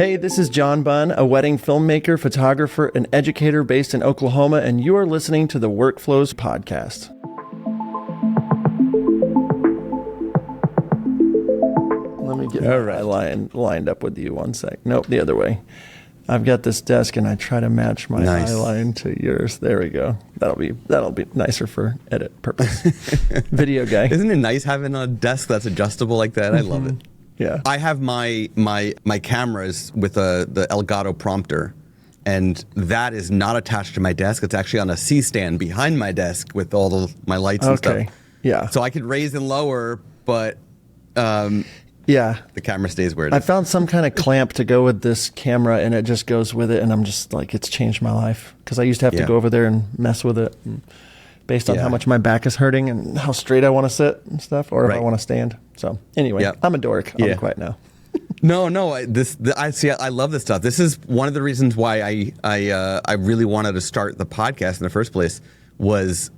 Hey, this is John Bunn, a wedding filmmaker, photographer, and educator based in Oklahoma, and you are listening to the Workflows podcast. Let me get my eye lined up with you one sec. Nope, the other way. I've got this desk, and I try to match my eye line to yours. There we go. That'll be nicer for edit purpose. Video guy. Isn't it nice having a desk that's adjustable like that? I love it. Yeah. I have my cameras with the Elgato prompter, and that is not attached to my desk. It's actually on a C-stand behind my desk with all my lights and stuff. Yeah. So I could raise and lower, but yeah, the camera stays where it is. I found some kind of clamp to go with this camera, and it just goes with it, and I'm just like, it's changed my life, because I used to have to go over there and mess with it based on how much my back is hurting and how straight I want to sit and stuff, or if I want to stand. So anyway, I'm a dork. I'm quiet now. No, I love this stuff. This is one of the reasons why I really wanted to start the podcast in the first place. Was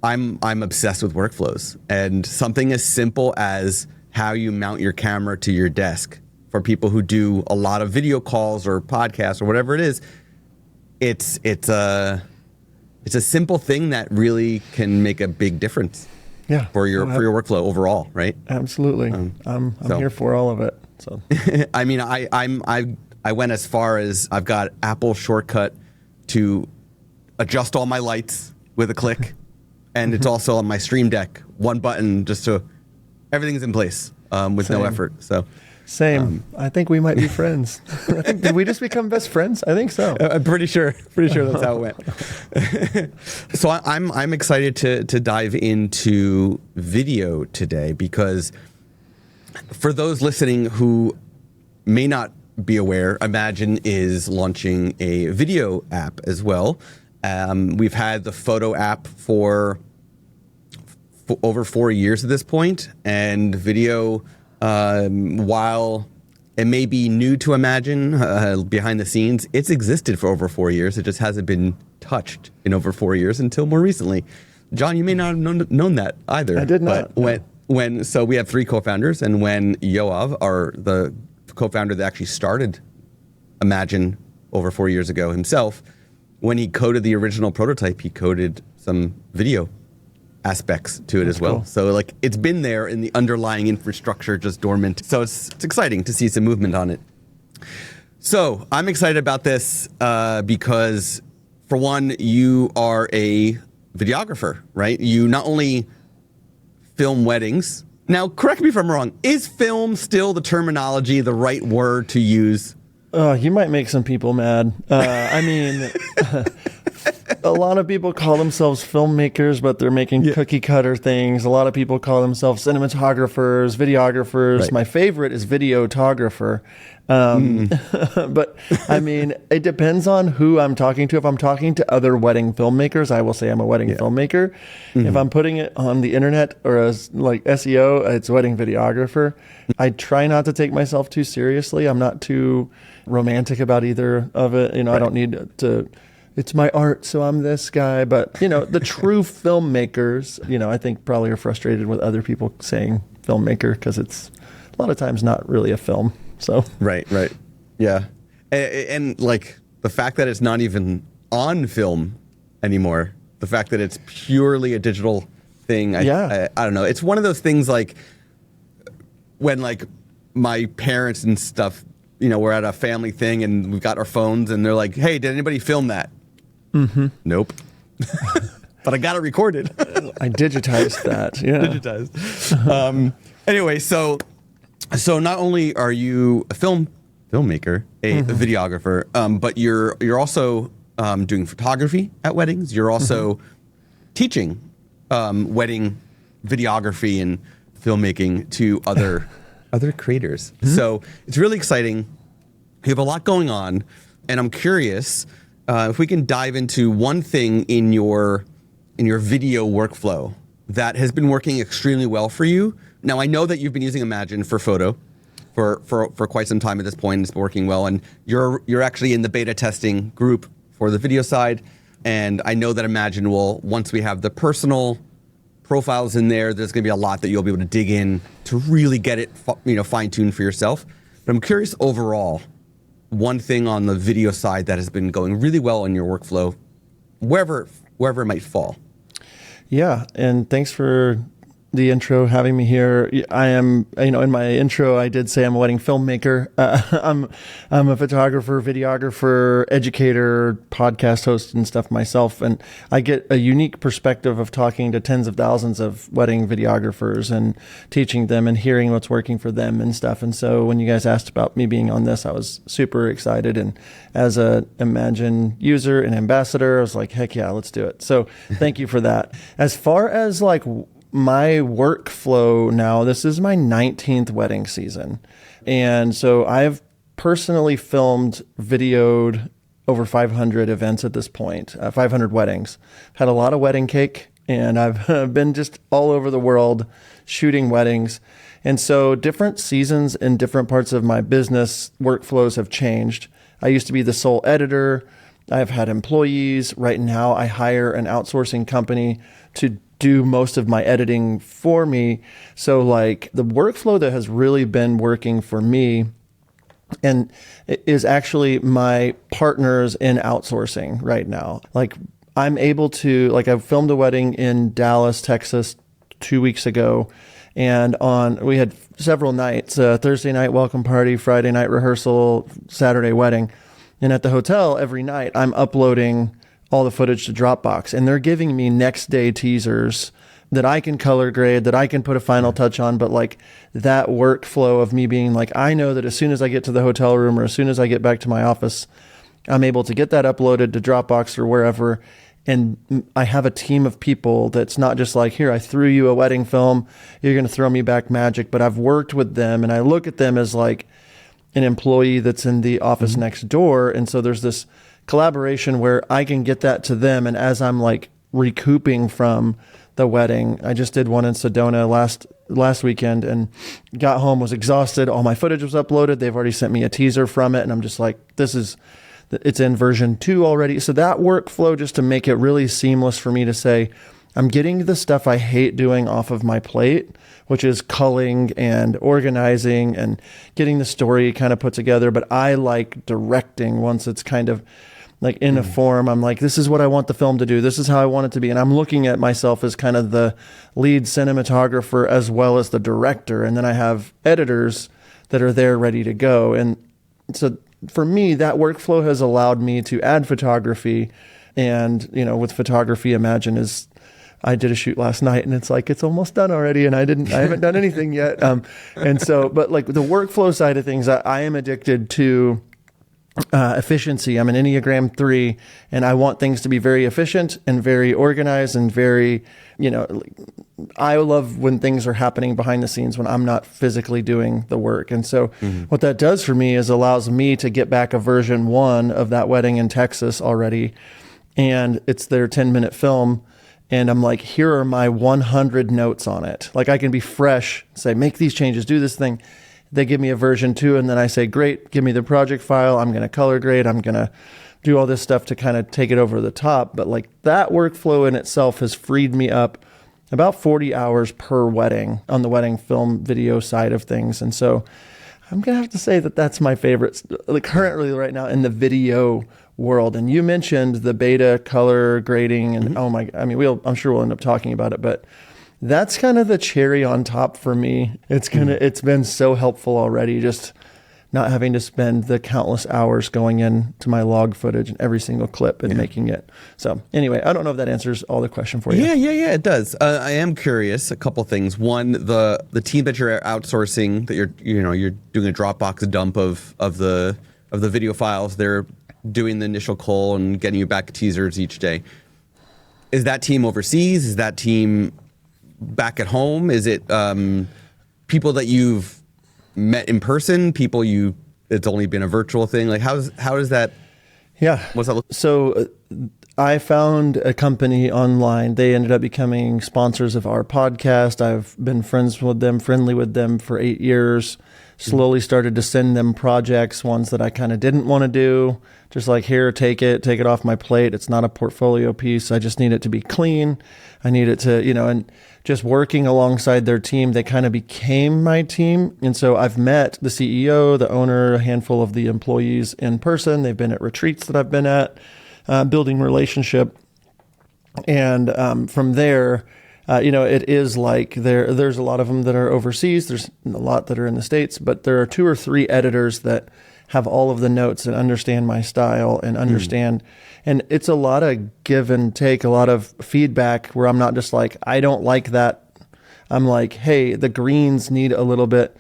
I'm obsessed with workflows, and something as simple as how you mount your camera to your desk for people who do a lot of video calls or podcasts or whatever it is. It's a simple thing that really can make a big difference. Yeah, for your workflow overall, right? Absolutely. I'm here for all of it. So, I mean, I went as far as I've got Apple shortcut to adjust all my lights with a click, and it's also on my Stream Deck, one button, just so everything's in place with no effort. So. Same. I think we might be friends. Did we just become best friends? I think so. I'm pretty sure that's how it went. So I'm excited to dive into video today, because for those listening who may not be aware, Imagen is launching a video app as well. We've had the photo app for over 4 years at this point, and video, while it may be new to Imagen behind the scenes, it's existed for over 4 years. It just hasn't been touched in over 4 years until more recently. John, you may not have known that either. I did not. But so we have 3 co-founders, and when Yoav, the co-founder that actually started Imagen over 4 years ago himself, when he coded the original prototype, he coded some video aspects to it as well. Cool. So like, it's been there in the underlying infrastructure, just dormant. So it's exciting to see some movement on it. So I'm excited about this because, for one, you are a videographer, right? You not only film weddings. Now, correct me if I'm wrong. Is film still the terminology, the right word to use? You might make some people mad. I mean, a lot of people call themselves filmmakers, but they're making cookie cutter things. A lot of people call themselves cinematographers, videographers. Right. My favorite is videographer. But I mean, it depends on who I'm talking to. If I'm talking to other wedding filmmakers, I will say I'm a wedding filmmaker. Mm-hmm. If I'm putting it on the internet or as like SEO, it's wedding videographer. I try not to take myself too seriously. I'm not too romantic about either of it. I don't need to. It's my art, so I'm this guy. But, the true filmmakers, I think probably are frustrated with other people saying filmmaker, because it's a lot of times not really a film. So Right. Yeah. And like the fact that it's not even on film anymore, the fact that it's purely a digital thing, I don't know. It's one of those things like when like my parents and stuff, we're at a family thing and we've got our phones and they're like, hey, did anybody film that? Mm-hmm. Nope. But I got it recorded. I digitized that. Yeah. Digitized. Anyway, so not only are you a filmmaker, a videographer, but you're also doing photography at weddings. You're also teaching wedding videography and filmmaking to other creators. Mm-hmm. So it's really exciting. You have a lot going on, and I'm curious if we can dive into one thing in your video workflow that has been working extremely well for you. Now, I know that you've been using Imagen for photo for quite some time at this point. It's been working well, and you're actually in the beta testing group for the video side. And I know that Imagen will, once we have the personal profiles in there's going to be a lot that you'll be able to dig in to really get it, fine-tuned for yourself. But I'm curious overall, one thing on the video side that has been going really well in your workflow, wherever it might fall. Yeah, and thanks for the intro, having me here. I am, in my intro, I did say I'm a wedding filmmaker. I'm a photographer, videographer, educator, podcast host and stuff myself. And I get a unique perspective of talking to tens of thousands of wedding videographers and teaching them and hearing what's working for them and stuff. And so when you guys asked about me being on this, I was super excited. And as a Imagen user and ambassador, I was like, heck yeah, let's do it. So thank you for that. As far as like my workflow now, this is my 19th wedding season. And so I've personally filmed, videoed over 500 events at this point, 500 weddings. Had a lot of wedding cake, and I've been just all over the world shooting weddings. And so different seasons in different parts of my business workflows have changed. I used to be the sole editor. I've had employees. Right now, I hire an outsourcing company to do most of my editing for me. So like the workflow that has really been working for me and is actually my partners in outsourcing right now. Like I'm able to, like I filmed a wedding in Dallas, Texas 2 weeks ago. And we had several nights, Thursday night welcome party, Friday night rehearsal, Saturday wedding. And at the hotel every night, I'm uploading all the footage to Dropbox, and they're giving me next day teasers that I can color grade, that I can put a final touch on. But like that workflow of me being like, I know that as soon as I get to the hotel room or as soon as I get back to my office, I'm able to get that uploaded to Dropbox or wherever. And I have a team of people that's not just like, here, I threw you a wedding film, you're going to throw me back magic. But I've worked with them and I look at them as like an employee that's in the office next door. And so there's this collaboration where I can get that to them. And as I'm like recouping from the wedding, I just did one in Sedona last weekend and got home, was exhausted. All my footage was uploaded. They've already sent me a teaser from it. And I'm just like, it's in version 2 already. So that workflow, just to make it really seamless for me to say, I'm getting the stuff I hate doing off of my plate, which is culling and organizing and getting the story kind of put together. But I like directing once it's kind of like in a form. I'm like, this is what I want the film to do. This is how I want it to be. And I'm looking at myself as kind of the lead cinematographer as well as the director. And then I have editors that are there ready to go. And so for me, that workflow has allowed me to add photography. And, with photography, Imagen I did a shoot last night and it's like, it's almost done already. And I haven't done anything yet. And so, but like the workflow side of things, I am addicted to efficiency. I'm an Enneagram 3 and I want things to be very efficient and very organized and very, I love when things are happening behind the scenes when I'm not physically doing the work. And so what that does for me is allows me to get back a version 1 of that wedding in Texas already. And it's their 10-minute film. And I'm like, here are my 100 notes on it. Like I can be fresh, say, make these changes, do this thing. They give me a version 2 and then I say, great, give me the project file. I'm going to color grade. I'm going to do all this stuff to kind of take it over the top. But like that workflow in itself has freed me up about 40 hours per wedding on the wedding film video side of things. And so I'm going to have to say that that's my favorite currently right now in the video world. And you mentioned the beta color grading and I'm sure we'll end up talking about it, but that's kind of the cherry on top for me. It's been so helpful already, just not having to spend the countless hours going into my log footage and every single clip and making it. So anyway, I don't know if that answers all the question for you. Yeah, it does. I am curious, a couple things. One, the team that you're outsourcing, that you're doing a Dropbox dump of the video files, they're doing the initial cull and getting you back teasers each day. Is that team overseas? Is that team back at home? Is it people that you've met in person? It's only been a virtual thing? Like how does that? Yeah. What's that look? So I found a company online. They ended up becoming sponsors of our podcast. I've been friendly with them for 8 years. Slowly started to send them projects, ones that I kind of didn't want to do. Just like, here, take it off my plate. It's not a portfolio piece. I just need it to be clean. I need it to, and just working alongside their team, they kind of became my team. And so I've met the CEO, the owner, a handful of the employees in person. They've been at retreats that I've been at, building relationship. And from there, it is like there's a lot of them that are overseas. There's a lot that are in the States, but there are 2 or 3 editors that have all of the notes and understand my style and understand. And it's a lot of give and take, a lot of feedback where I'm not just like, I don't like that. I'm like, hey, the greens need a little bit,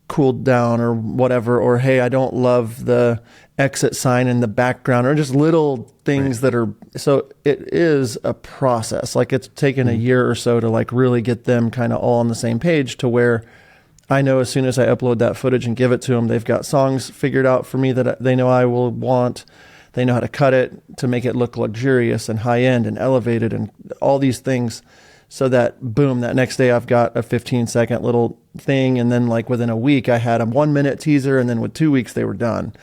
cooled down or whatever. Or, hey, I don't love the exit sign in the background, or just little things that are, so it is a process. Like it's taken a year or so to like really get them kind of all on the same page to where I know as soon as I upload that footage and give it to them, they've got songs figured out for me that they know I will want. They know how to cut it to make it look luxurious and high end and elevated and all these things, so that boom, that next day I've got a 15-second little thing. And then like within a week I had a 1-minute teaser, and then with 2 weeks they were done.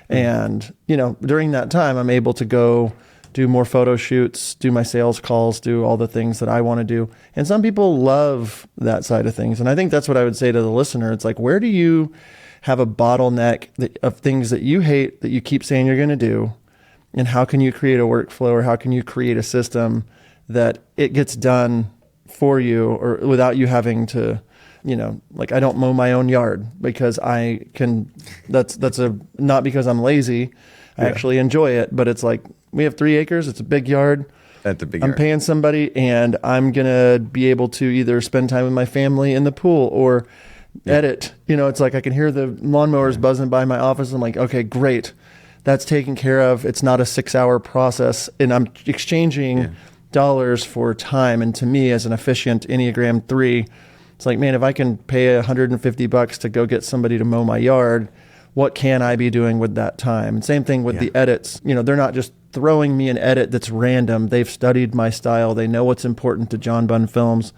And, during that time I'm able to go do more photo shoots, do my sales calls, do all the things that I want to do. And some people love that side of things. And I think that's what I would say to the listener. It's like, where do you have a bottleneck of things that you hate that you keep saying you're going to do? And how can you create a workflow, or how can you create a system that it gets done for you, or without you having to, like I don't mow my own yard because I can, that's not because I'm lazy. I actually enjoy it, but it's like, we have 3 acres. It's a big yard. That's a big I'm yard. paying somebody, and I'm going to be able to either spend time with my family in the pool or edit. It's like I can hear the lawnmowers buzzing by my office. I'm like, okay, great. That's taken care of. It's not a 6-hour process, and I'm exchanging dollars for time. And to me, as an efficient Enneagram 3, it's like, man, if I can pay $150 to go get somebody to mow my yard, what can I be doing with that time? And same thing with the edits. They're not just throwing me an edit that's random. They've studied my style. They know what's important to John Bunn Films,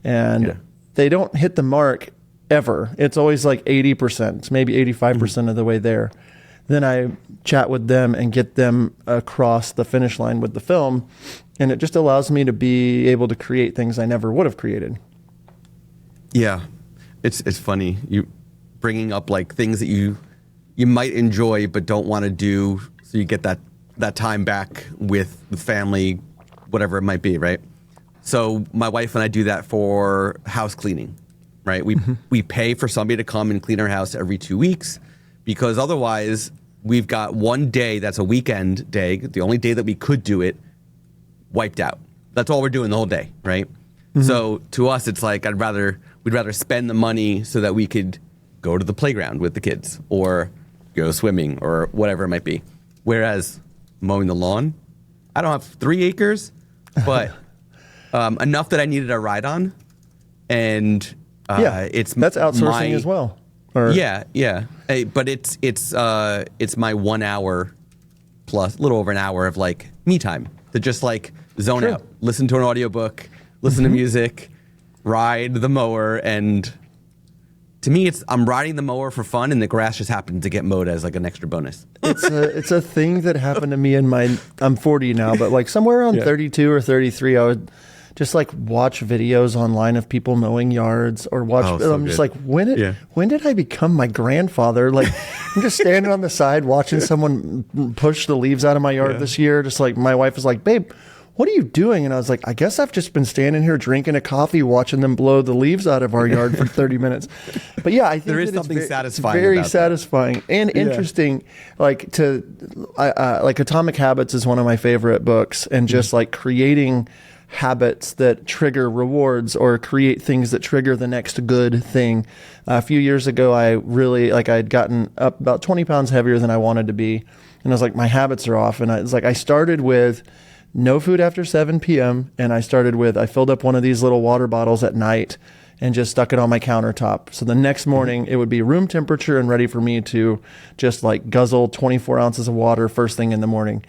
and they don't hit the mark ever. It's always like 80%, maybe 85% of the way there. Then I chat with them and get them across the finish line with the film. And it just allows me to be able to create things I never would have created. Yeah. It's funny. You bringing up like things that you might enjoy but don't want to do, so you get that time back with the family, whatever it might be, right? So my wife and I do that for house cleaning, right? We pay for somebody to come and clean our house every 2 weeks, because otherwise we've got one day that's a weekend day, the only day that we could do it, wiped out. That's all we're doing the whole day, right? So to us, it's like we'd rather spend the money so that we could go to the playground with the kids or go swimming or whatever it might be. Whereas mowing the lawn, I don't have 3 acres, but enough that I needed a ride on, and that's outsourcing as well. Hey, but it's my 1 hour plus, a little over an hour of like me time to just like zone out, listen to an audiobook, listen to music, ride the mower. And to me, I'm riding the mower for fun, and the grass just happened to get mowed as like an extra bonus. It's a thing that happened to me I'm 40 now, but like somewhere around 32 or 33, I would just like watch videos online of people mowing yards, or watch. I'm just like, when did I become my grandfather? Like, I'm just standing on the side watching someone push the leaves out of my yard this year. Just like, my wife was like, babe, what are you doing? And I was like, I guess I've just been standing here drinking a coffee, watching them blow the leaves out of our yard for 30 minutes. But yeah, I think there is something satisfying. Very satisfying and interesting. Like like Atomic Habits is one of my favorite books, and just like creating habits that trigger rewards or create things that trigger the next good thing. A few years ago, I really I'd gotten up about 20 pounds heavier than I wanted to be. And I was like, my habits are off. And I started with no food after 7 p.m. And I filled up one of these little water bottles at night and just stuck it on my countertop. So the next morning it would be room temperature and ready for me to just like guzzle 24 ounces of water first thing in the morning.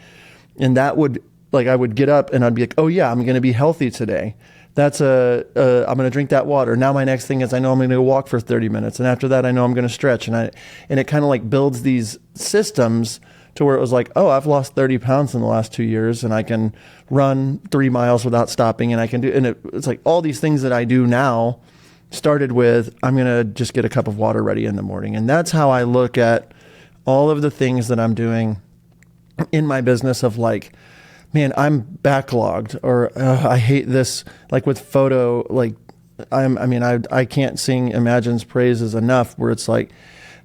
And that would, I would get up and I'd be like, oh yeah, I'm going to be healthy today. That's I'm going to drink that water. Now my next thing is I know I'm going to go walk for 30 minutes. And after that, I know I'm going to stretch. And it kind of like builds these systems to where it was like, oh, I've lost 30 pounds in the last 2 years and I can run 3 miles without stopping, and I can do, and it's like all these things that I do now started with, I'm going to just get a cup of water ready in the morning. And that's how I look at all of the things that I'm doing in my business of like, man, I'm backlogged, or I hate this, like with photo, like I can't sing Imagin's praises enough, where it's like,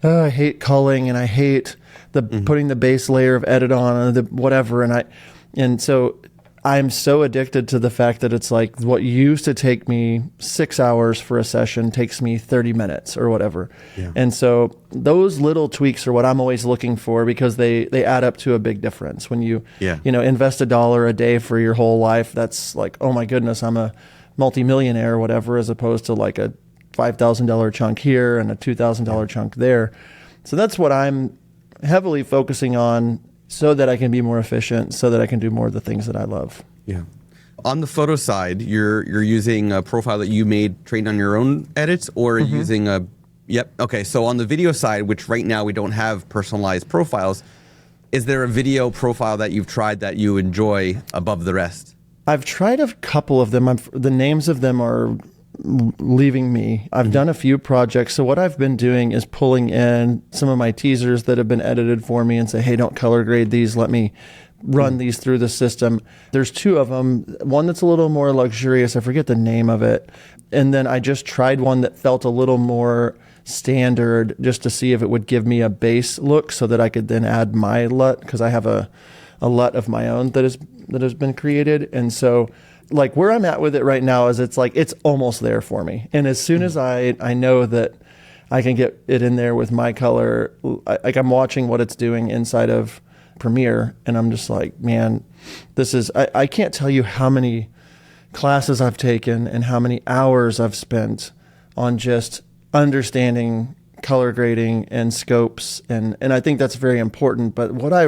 I hate culling and I hate the putting the base layer of edit on the whatever. And so I'm so addicted to the fact that it's like what used to take me 6 hours for a session takes me 30 minutes or whatever. Yeah. And so those little tweaks are what I'm always looking for, because they add up to a big difference. When you invest $1 a day for your whole life, that's like, oh my goodness, I'm a multimillionaire or whatever, as opposed to like a $5,000 chunk here and a $2,000 chunk there. So that's what I'm heavily focusing on, so that I can be more efficient, so that I can do more of the things that I love. Yeah. On the photo side, you're using a profile that you made trained on your own edits, or using a, yep. Okay. So on the video side, which right now we don't have personalized profiles, is there a video profile that you've tried that you enjoy above the rest? I've tried a couple of them. The names of them are leaving me. I've done a few projects. So what I've been doing is pulling in some of my teasers that have been edited for me and say, hey, don't color grade these. Let me run these through the system. There's two of them. One that's a little more luxurious. I forget the name of it. And then I just tried one that felt a little more standard, just to see if it would give me a base look, so that I could then add my LUT, because I have a LUT of my own that has been created. And so like where I'm at with it right now is it's like, it's almost there for me. And as soon as I know that I can get it in there with my color, like I'm watching what it's doing inside of Premiere, and I'm just like, man, this is, I can't tell you how many classes I've taken and how many hours I've spent on just understanding color grading and scopes. And I think that's very important. But what I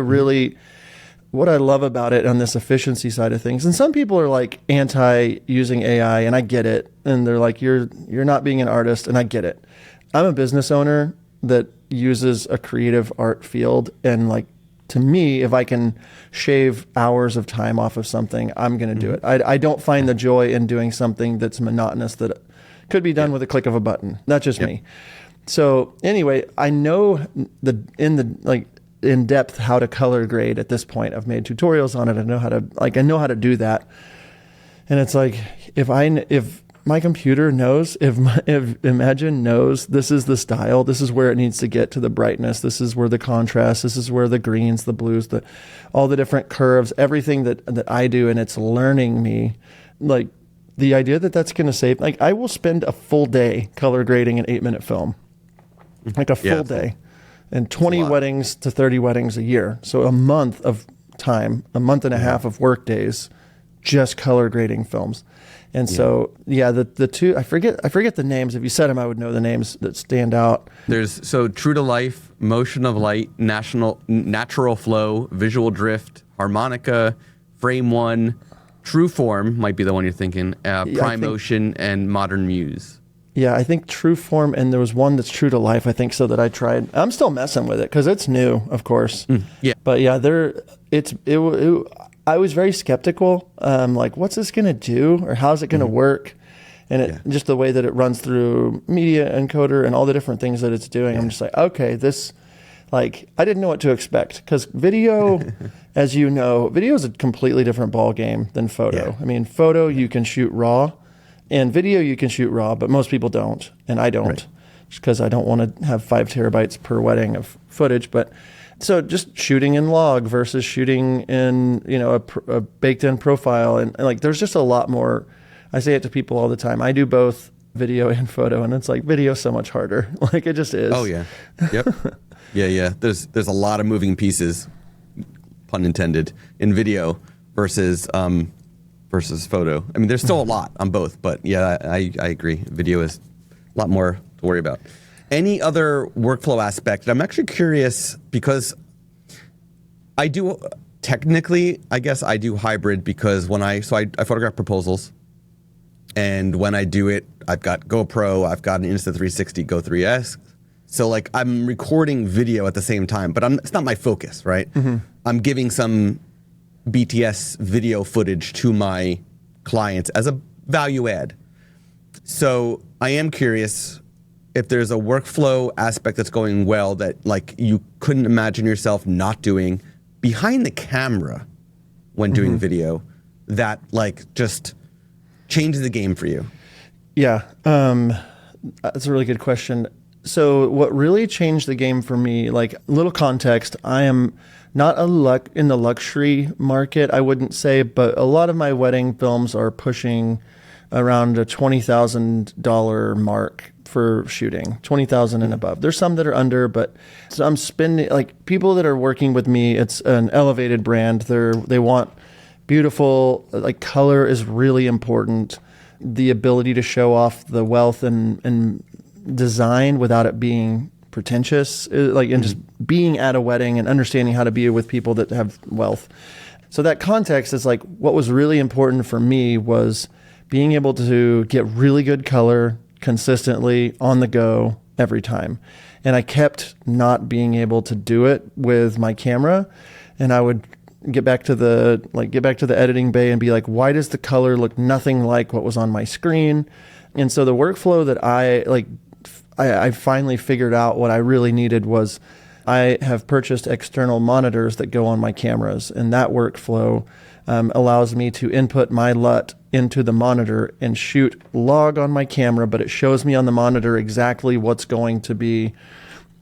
love about it on this efficiency side of things, and some people are like anti using AI, and I get it. And they're like, you're not being an artist, and I get it. I'm a business owner that uses a creative art field, and like, to me, if I can shave hours of time off of something, I'm going to do it. I don't find the joy in doing something that's monotonous that could be done with a click of a button. That's just me. So anyway, I know in depth how to color grade at this point. I've made tutorials on it. I know how to do that. And it's like, if my computer knows, if Imagen knows this is the style, this is where it needs to get to the brightness, this is where the contrast, this is where the greens, the blues, all the different curves, everything that I do, and it's learning me, like the idea that that's going to save, like I will spend a full day color grading an 8-minute film, like a full day, and 20 weddings to 30 weddings a year. So a month of time, a month and a half of work days, just color grading films. And so, the two, I forget the names. If you said them, I would know the names that stand out. There's True to Life, Motion of Light, Natural Flow, Visual Drift, Harmonica, Frame One, True Form might be the one you're thinking, Prime Motion, and Modern Muse. Yeah, I think True Form, and there was one that's True to Life, I think, so that I tried. I'm still messing with it because it's new, of course. But yeah, I was very skeptical. Like, what's this going to do, or how's it going to work? And just the way that it runs through media encoder and all the different things that it's doing, I'm just like, okay, this, like, I didn't know what to expect, because video, as you know, video is a completely different ball game than photo. I mean, photo you can shoot raw, and video you can shoot raw, but most people don't, and I don't, just because I don't want to have 5 terabytes per wedding of footage, but. So just shooting in log versus shooting in, a baked in profile. And like, there's just a lot more. I say it to people all the time. I do both video and photo, and it's like video's so much harder. Like, it just is. Oh yeah. Yep. Yeah. There's a lot of moving pieces, pun intended, in video versus photo. I mean, there's still a lot on both, but yeah, I agree. Video is a lot more to worry about. Any other workflow aspect? I'm actually curious, because I do technically, I guess I do hybrid, because I photograph proposals, and when I do it, I've got GoPro, I've got an Insta360 Go 3S, So like I'm recording video at the same time, but it's not my focus, right? I'm giving some BTS video footage to my clients as a value add. So I am curious if there's a workflow aspect that's going well that like you couldn't imagine yourself not doing behind the camera when doing video that like just changes the game for you. Yeah, that's a really good question. So what really changed the game for me, like little context, I am not in the luxury market, I wouldn't say, but a lot of my wedding films are pushing around a $20,000 mark for shooting, 20,000 and above. There's some that are under, but so I'm spending, like people that are working with me, it's an elevated brand. They want beautiful, like color is really important. The ability to show off the wealth and design without it being pretentious, like, and just being at a wedding and understanding how to be with people that have wealth. So that context is like, what was really important for me was being able to get really good color consistently on the go every time. And I kept not being able to do it with my camera. And I would get back to the editing bay and be like, why does the color look nothing like what was on my screen? And so the workflow that I finally figured out what I really needed was I have purchased external monitors that go on my cameras, and that workflow allows me to input my LUT into the monitor and shoot log on my camera, but it shows me on the monitor exactly what's going to be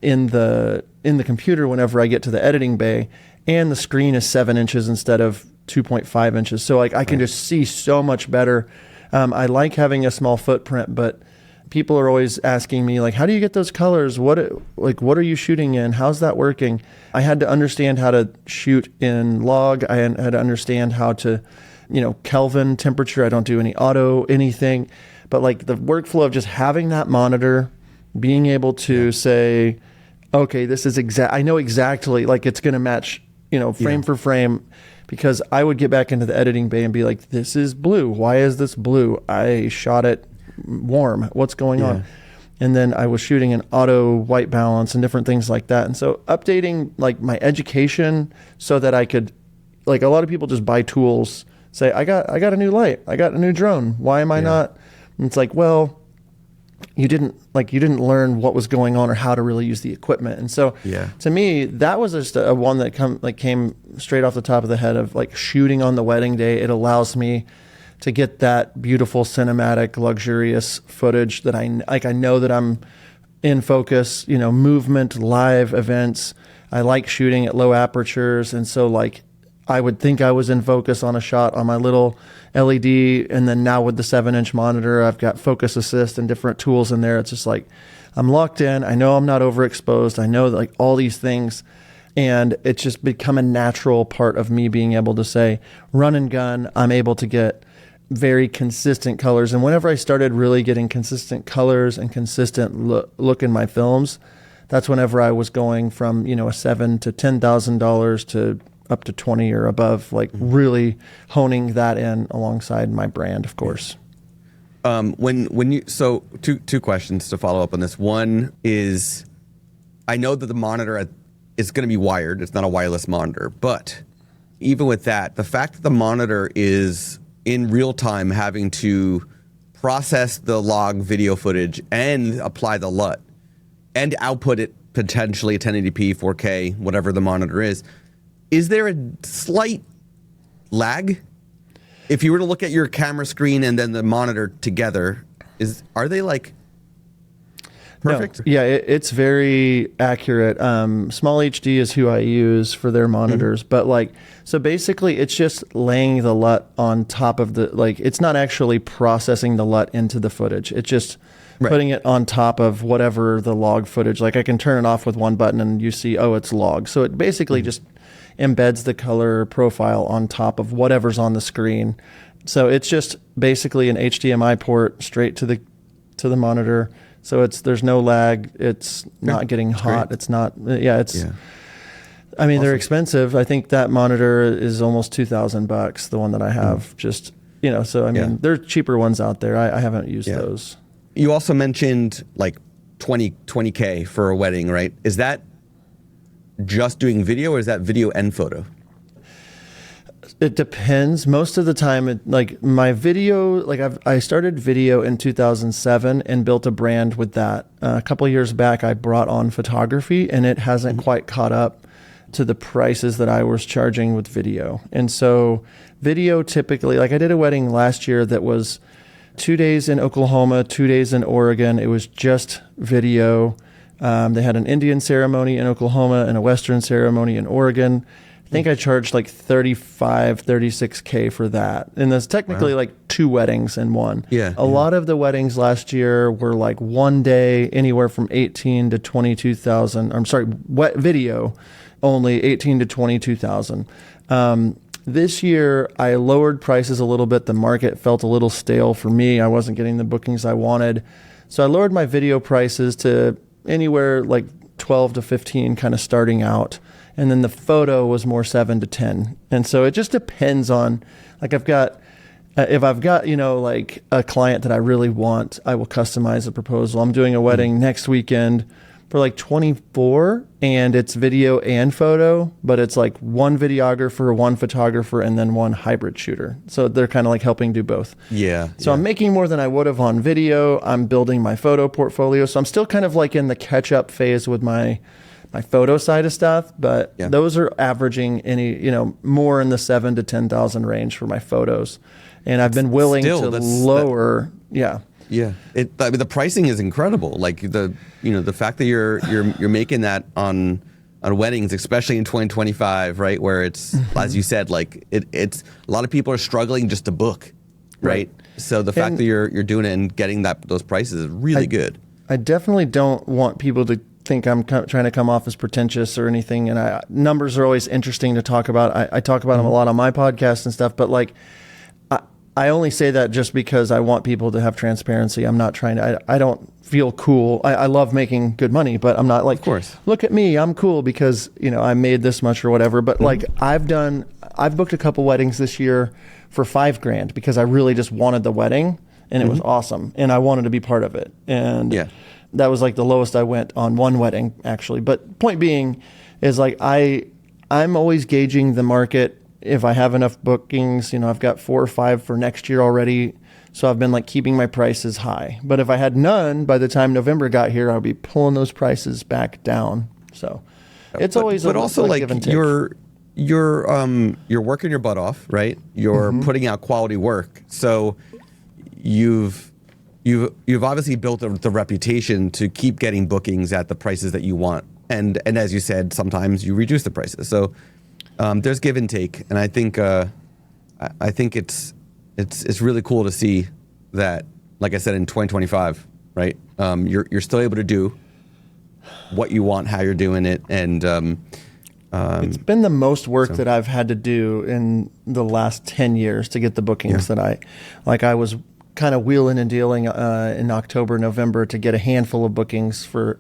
in the computer whenever I get to the editing bay, and the screen is 7 inches instead of 2.5 inches. So like I can just see so much better. I like having a small footprint, but people are always asking me like, how do you get those colors? What are you shooting in? How's that working? I had to understand how to shoot in log. I had to understand how to, Kelvin temperature. I don't do any auto anything, but like the workflow of just having that monitor, being able to say, okay, this is I know exactly, like it's going to match, frame for frame, because I would get back into the editing bay and be like, this is blue. Why is this blue? I shot it warm. What's going on? And then I was shooting an auto white balance and different things like that. And so updating like my education so that I could, like a lot of people just buy tools, say, I got a new light. I got a new drone. Why am I not? And it's like, well, you didn't learn what was going on or how to really use the equipment. And so to me, that was just a one that came straight off the top of the head of like shooting on the wedding day. It allows me to get that beautiful cinematic, luxurious footage that I know that I'm in focus, movement, live events. I like shooting at low apertures. And so like, I would think I was in focus on a shot on my little LED. And then now with the 7-inch monitor, I've got focus assist and different tools in there. It's just like, I'm locked in. I know I'm not overexposed. I know like all these things. And it's just become a natural part of me being able to say, run and gun. I'm able to get very consistent colors. And whenever I started really getting consistent colors and consistent look in my films, that's whenever I was going from, a $7,000 to $10,000 to up to 20 or above, like really honing that in alongside my brand, of course. So two questions to follow up on this. One is, I know that the monitor is going to be wired. It's not a wireless monitor, but even with that, the fact that the monitor is in real time having to process the log video footage and apply the LUT and output it potentially 1080p, 4K, whatever the monitor is there a slight lag? If you were to look at your camera screen and then the monitor together, are they like perfect? No. Yeah, it's very accurate. Small HD is who I use for their monitors, but so basically it's just laying the LUT on top of it's not actually processing the LUT into the footage. It's just putting it on top of whatever the log footage. Like I can turn it off with one button and you see, oh, it's log. So it basically just embeds the color profile on top of whatever's on the screen. So it's just basically an HDMI port straight to the monitor. So there's no lag. It's not getting hot. Great. It's not. I mean, awesome. They're expensive. I think that monitor is almost $2,000. The one that I have, just So there are cheaper ones out there. I haven't used those. You also mentioned like 20K for a wedding, right? Is that just doing video, or is that video and photo? It depends. Most of the time, like my video, like I started video in 2007 and built a brand with that. A couple of years back, I brought on photography, and it hasn't quite caught up to the prices that I was charging with video. And so video typically, like I did a wedding last year that was 2 days in Oklahoma, 2 days in Oregon. It was just video. They had an Indian ceremony in Oklahoma and a Western ceremony in Oregon. I think I charged like 36K for that. And that's technically like 2 weddings in one. A lot of the weddings last year were like 1 day, anywhere from 18 to 22,000. I'm sorry, video only 18 to 22,000. This year I lowered prices a little bit. The market felt a little stale for me. I wasn't getting the bookings I wanted. So I lowered my video prices to anywhere like 12 to 15 kind of starting out. And then the photo was more 7 to 10. And so it just depends on, like if I've got, like a client that I really want, I will customize a proposal. I'm doing a wedding next weekend for like 24, and it's video and photo, but it's like 1 videographer, 1 photographer, and then 1 hybrid shooter. So they're kind of like helping do both. So I'm making more than I would have on video. I'm building my photo portfolio. So I'm still kind of like in the catch up phase with my photo side of stuff, but those are averaging more in the 7 to 10,000 range for my photos. And I've been willing to lower. I mean, the pricing is incredible. Like the fact that you're making that on weddings, especially in 2025, right? Where it's, as you said, like it's a lot of people are struggling just to book, right? So the fact that you're doing it and getting those prices is really good. I definitely don't want people to think I'm trying to come off as pretentious or anything. And numbers are always interesting to talk about. I talk about them a lot on my podcast and stuff, but like, I only say that just because I want people to have transparency. I'm not trying to, I don't feel cool. I love making good money, but I'm not like, of course, look at me, I'm cool because, I made this much or whatever. But like I've booked a couple weddings this year for $5,000 because I really just wanted the wedding and it was awesome. And I wanted to be part of it. And that was like the lowest I went on one wedding actually. But point being is like, I'm always gauging the market. If I have enough bookings, I've got 4 or 5 for next year already. So I've been like keeping my prices high. But if I had none, by the time November got here, I'll be pulling those prices back down. So it's always but also like give and take. You're working your butt off, right? You're putting out quality work. So you've obviously built the reputation to keep getting bookings at the prices that you want. And as you said, sometimes you reduce the prices. So there's give and take, and I think it's really cool to see that, like I said, in 2025, right? You're still able to do what you want, how you're doing it, and it's been the most work that I've had to do in the last 10 years to get the bookings that I was kind of wheeling and dealing in October, November to get a handful of bookings for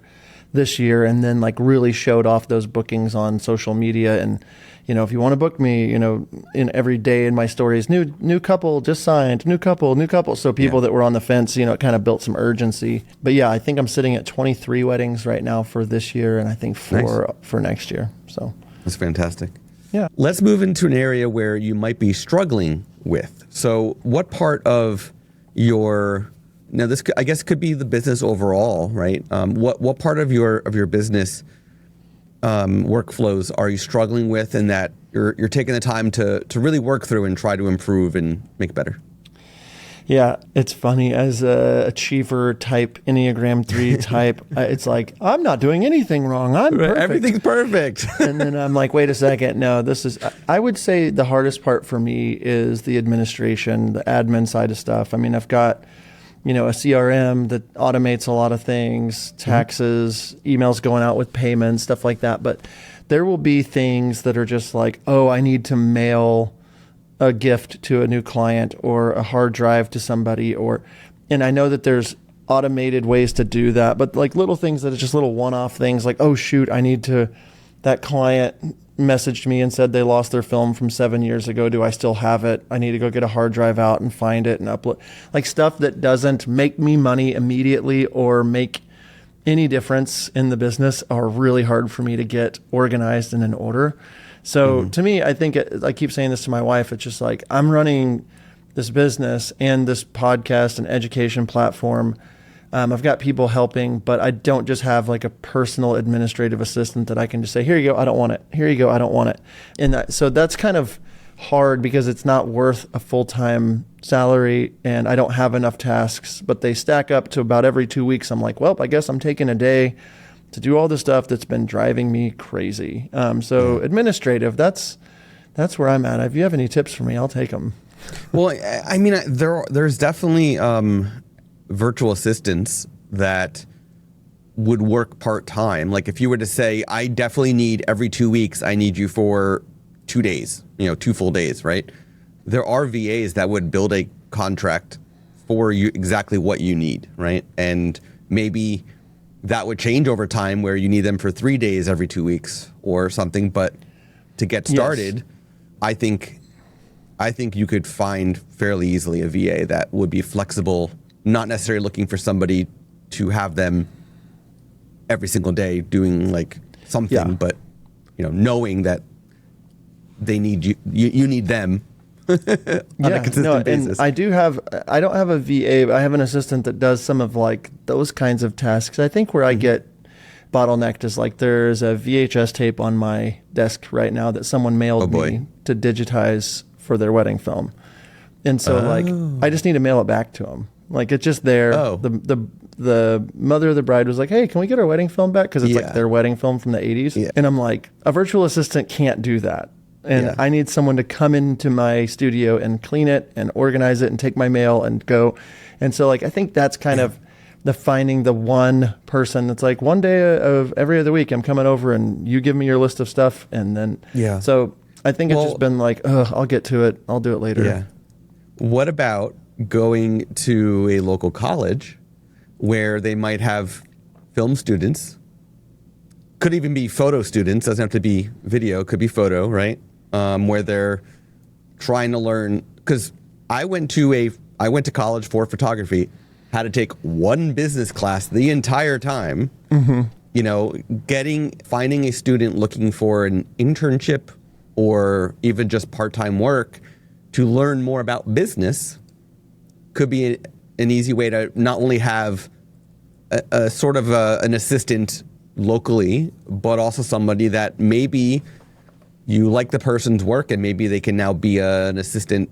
this year, and then like really showed off those bookings on social media. And if you want to book me, in every day in my stories, new couple just signed, new couple. So people that were on the fence, it kind of built some urgency. But I think I'm sitting at 23 weddings right now for this year, and I think 4 for next year. So that's fantastic. Yeah. Let's move into an area where you might be struggling with. So what part of now this I guess could be the business overall, right? What part of your business workflows are you struggling with, and that you're taking the time to really work through and try to improve and make better? Yeah, it's funny. As a achiever type, Enneagram 3 type, it's like, I'm not doing anything wrong. I'm perfect. Everything's perfect. And then I'm like, wait a second. No, I would say the hardest part for me is the administration, the admin side of stuff. I mean, I've got, a CRM that automates a lot of things, taxes, emails going out with payments, stuff like that. But there will be things that are just like, oh, I need to mail a gift to a new client or a hard drive to somebody, and I know that there's automated ways to do that, but like little things that are just little one-off things like, oh shoot, that client messaged me and said they lost their film from 7 years ago. Do I still have it? I need to go get a hard drive out and find it and upload, like stuff that doesn't make me money immediately or make any difference in the business are really hard for me to get organized and in order. So to me, I think I keep saying this to my wife. It's just like, I'm running this business and this podcast and education platform. I've got people helping, but I don't just have like a personal administrative assistant that I can just say, here you go, I don't want it. Here you go, I don't want it. And so that's kind of hard because it's not worth a full-time salary and I don't have enough tasks, but they stack up to about every 2 weeks. I'm like, well, I guess I'm taking a day to do all the stuff that's been driving me crazy. So administrative, that's where I'm at. If you have any tips for me, I'll take them. Well, I mean, there's definitely virtual assistants that would work part-time. Like if you were to say, I definitely need every 2 weeks, I need you for 2 days, 2 full days, right? There are VAs that would build a contract for you exactly what you need, right? And maybe that would change over time where you need them for 3 days every 2 weeks or something. But to get started, yes. I think you could find fairly easily a VA that would be flexible, not necessarily looking for somebody to have them every single day doing like something, but knowing that they need you need them on a consistent basis. And I don't have a VA, but I have an assistant that does some of like those kinds of tasks. I think where I get bottlenecked is like there's a VHS tape on my desk right now that someone mailed me to digitize for their wedding film. And so like I just need to mail it back to them. Like it's just there. The mother of the bride was like, hey, can we get our wedding film back? Because it's like their wedding film from the 80s. Yeah. And I'm like, a virtual assistant can't do that. And I need someone to come into my studio and clean it and organize it and take my mail and go. And so like I think that's kind of the finding the one person that's like one day of every other week I'm coming over and you give me your list of stuff. And then so I think it's just been like, I'll get to it. I'll do it later. Yeah. What about going to a local college where they might have film students? Could even be photo students. Doesn't have to be video. Could be photo, right? Where they're trying to learn. Because I went to college for photography. Had to take one business class the entire time. Finding a student looking for an internship or even just part-time work to learn more about business could be an easy way to not only have a sort of an assistant locally, but also somebody that maybe you like the person's work and maybe they can now be an assistant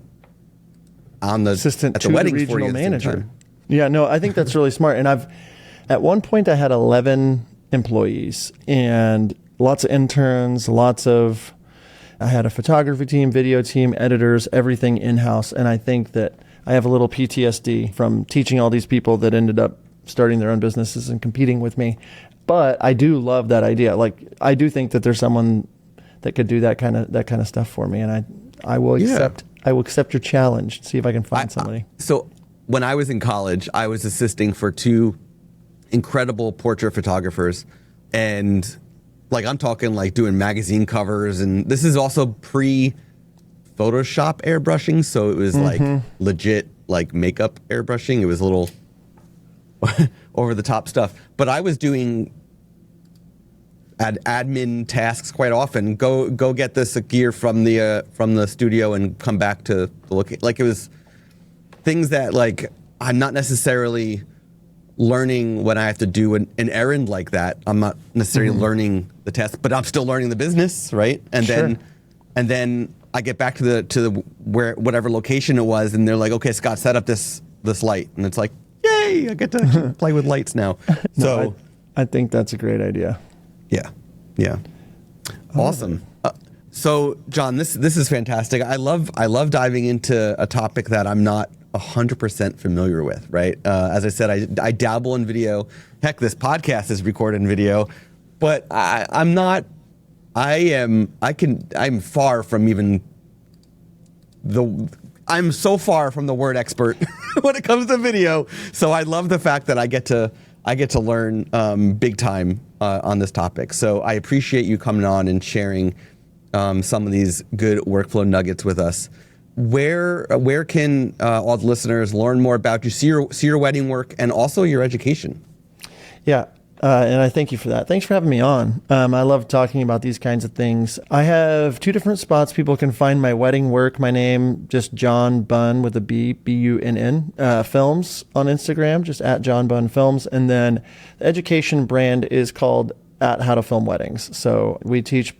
at the wedding for you. Manager. Yeah, no, I think that's really smart. And at one point I had 11 employees and lots of interns, I had a photography team, video team, editors, everything in-house. And I think that I have a little PTSD from teaching all these people that ended up starting their own businesses and competing with me. But I do love that idea. Like I do think that there's someone that could do that kind of stuff for me. And I will accept your challenge, see if I can find somebody. So when I was in college, I was assisting for 2 incredible portrait photographers. And like I'm talking like doing magazine covers, and this is also pre-Photoshop airbrushing, so it was like legit like makeup airbrushing. It was a little over the top stuff. But I was doing admin tasks quite often. Go get this gear from the studio and come back to the location. Like it was things that like I'm not necessarily learning when I have to do an errand like that. I'm not necessarily learning the task, but I'm still learning the business, right? And then I get back to the whatever location it was, and they're like, "Okay, Scott, set up this light," and it's like, "Yay! I get to play with lights now." So I think that's a great idea. Yeah, awesome. So John, this is fantastic. I love diving into a topic that I'm not 100% familiar with, right? As I said, I dabble in video. Heck, this podcast is recorded in video, but I'm far from even I'm so far from the word expert when it comes to video. So I love the fact that I get to learn big time on this topic. So I appreciate you coming on and sharing some of these good workflow nuggets with us. Where can all the listeners learn more about you, see your wedding work, and also your education? Yeah, And I thank you for that. Thanks for having me on. I love talking about these kinds of things. I have 2 different spots people can find my wedding work. My name, just John Bunn with a B, B-U-N-N, Films on Instagram, just at John Bunn Films. And then the education brand is called at How to Film Weddings. So we teach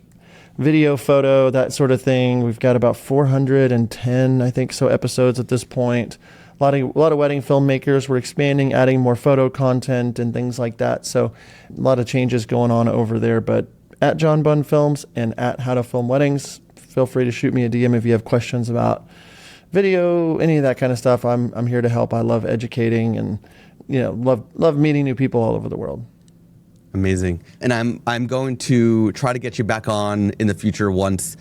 video, photo, that sort of thing. We've got about 410, I think, so episodes at this point. A lot of wedding filmmakers. We're expanding, adding more photo content and things like that. So a lot of changes going on over there. But at John Bunn Films and at How to Film Weddings, feel free to shoot me a DM if you have questions about video, any of that kind of stuff. I'm here to help. I love educating and love meeting new people all over the world. Amazing. And I'm going to try to get you back on in the future once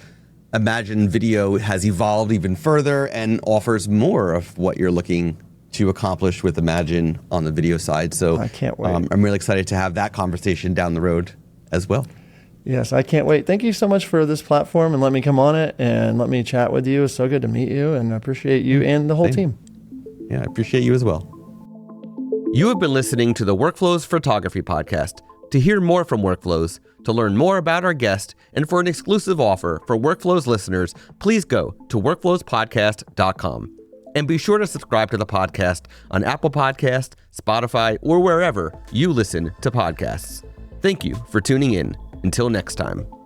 Imagine Video has evolved even further and offers more of what you're looking to accomplish with Imagine on the video side. So I can't wait. I'm really excited to have that conversation down the road as well. Yes, I can't wait. Thank you so much for this platform and let me come on it and let me chat with you. It's so good to meet you, and I appreciate you and the whole team. Yeah, I appreciate you as well. You have been listening to the Workflows Photography Podcast. To hear more from Workflows, to learn more about our guest, and for an exclusive offer for Workflows listeners, please go to workflowspodcast.com. And be sure to subscribe to the podcast on Apple Podcasts, Spotify, or wherever you listen to podcasts. Thank you for tuning in. Until next time.